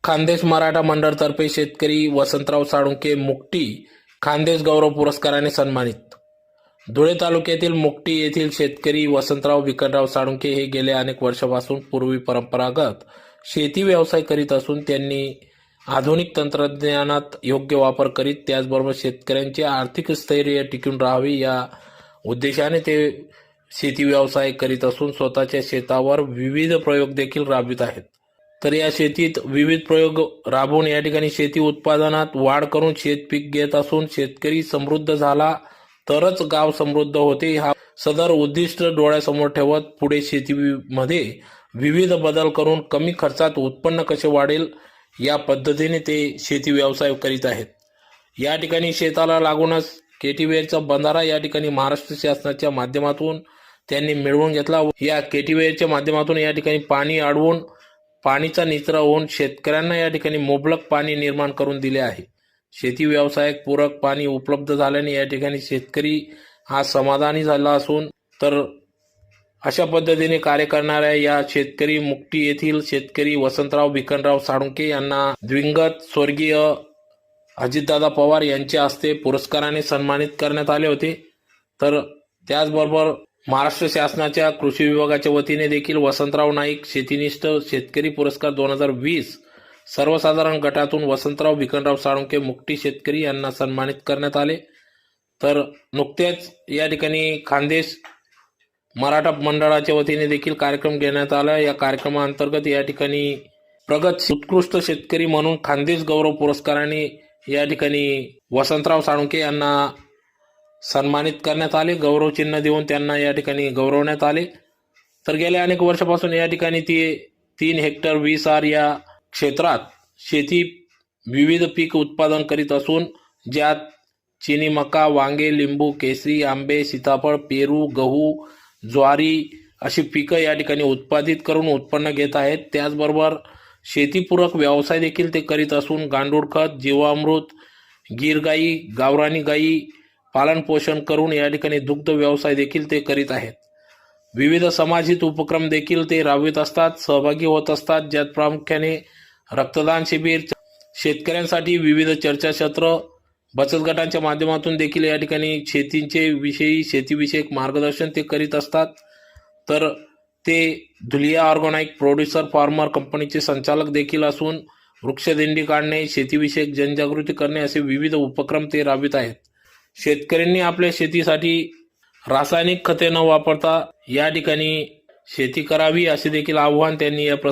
खान्देश मराठा मंडळतर्फे शेतकरी वसंतराव साळुंखे मुकटी खान्देश गौरव पुरस्काराने सन्मानित। धुळे तालुक्यातील मुकटी येथील शेतकरी वसंतराव विकनराव साळुंखे हे गेल्या अनेक वर्षापासून पूर्वी परंपरागत शेती व्यवसाय करीत असून त्यांनी आधुनिक तंत्रज्ञानात योग्य वापर करीत त्याचबरोबर शेतकऱ्यांचे आर्थिक स्थैर्य टिकून राहावे या उद्देशाने ते शेती व्यवसाय करीत असून स्वतःच्या शेतावर विविध प्रयोग देखील राबवित आहेत। तर या शेतीत विविध प्रयोग राबवून या ठिकाणी शेती उत्पादनात वाढ करून शेतपीक घेत असून शेतकरी समृद्ध झाला तरच गाव समृद्ध होते हा सदर उद्दिष्ट डोळ्यासमोर ठेवत पुढे शेतीमध्ये विविध बदल करून कमी खर्चात उत्पन्न कसे वाढेल या पद्धतीने ते शेती व्यवसाय करीत आहेत। या ठिकाणी शेताला लागूनच केटीवेरचा बंधारा या ठिकाणी महाराष्ट्र शासनाच्या माध्यमातून त्यांनी मिळवून घेतला। या केटीवेरच्या माध्यमातून या ठिकाणी पाणी अडवून पाणीचा निचरा होऊन शेतकऱ्यांना या ठिकाणी मुबलक पाणी निर्माण करून दिले आहे। शेती व्यवसायात पूरक पाणी उपलब्ध झाल्याने या ठिकाणी शेतकरी हा समाधानी झाला असून तर अशा पद्धतीने कार्य करणाऱ्या या शेतकरी मुकटी येथील शेतकरी वसंतराव विकनराव साळुंखे यांना दिवंगत स्वर्गीय अजितदादा पवार यांच्या हस्ते पुरस्काराने सन्मानित करण्यात आले होते। तर त्याचबरोबर महाराष्ट्र शासनाच्या कृषी विभागाच्या वतीने देखील वसंतराव नाईक शेतीनिष्ठ शेतकरी पुरस्कार 2020 सर्वसाधारण गटातून वसंतराव विकनराव साळुंखे मुकटी शेतकरी यांना सन्मानित करण्यात आले। तर नुकतेच या ठिकाणी खान्देश मराठा मंडळाच्या वतीने देखील कार्यक्रम घेण्यात आला। या कार्यक्रमाअंतर्गत या ठिकाणी प्रगत उत्कृष्ट शेतकरी म्हणून खान्देश गौरव पुरस्काराने या ठिकाणी वसंतराव साळुंखे यांना सन्मानित करण्यात आले। गौरव चिन्ह देऊन त्यांना या ठिकाणी गौरवण्यात आले। तर गेल्या अनेक वर्षापासून या ठिकाणी ते 3 हेक्टर 20 आर या क्षेत्रात शेती विविध पीक उत्पादन करीत असून ज्यात चिनी मका, वांगे, लिंबू, केसरी, आंबे, सीताफळ, पेरू, गहू, ज्वारी अशी पिकं या ठिकाणी उत्पादित करून उत्पन्न घेत आहेत। त्याचबरोबर शेतीपूरक व्यवसाय देखील ते करीत असून गांडूळ खत, जीवामृत, गीर गाई, गावरानी गाई पालन पोषण करून या ठिकाणी दुग्ध व्यवसाय देखील ते करीत आहेत। विविध समाजहित उपक्रम देखील ते राबवित असतात, सहभागी होत असतात, ज्यात प्रामुख्याने रक्तदान शिबिर, शेतकऱ्यांसाठी विविध चर्चासत्र, बचत गटांच्या माध्यमातून देखील या ठिकाणी शेतीविषयक मार्गदर्शन ते करीत असतात। तर ते धुलिया ऑर्गॅनिक प्रोड्युसर फार्मर कंपनीचे संचालक देखील असून वृक्षदिंडी काढणे, शेतीविषयक जनजागृती करणे असे विविध उपक्रम ते राबवित आहेत। शेतकऱ्यांनी आपल्या शेतीसाठी रासायनिक खते न वापरता या ठिकाणी शेती करावी असे देखील आव्हान त्यांनी या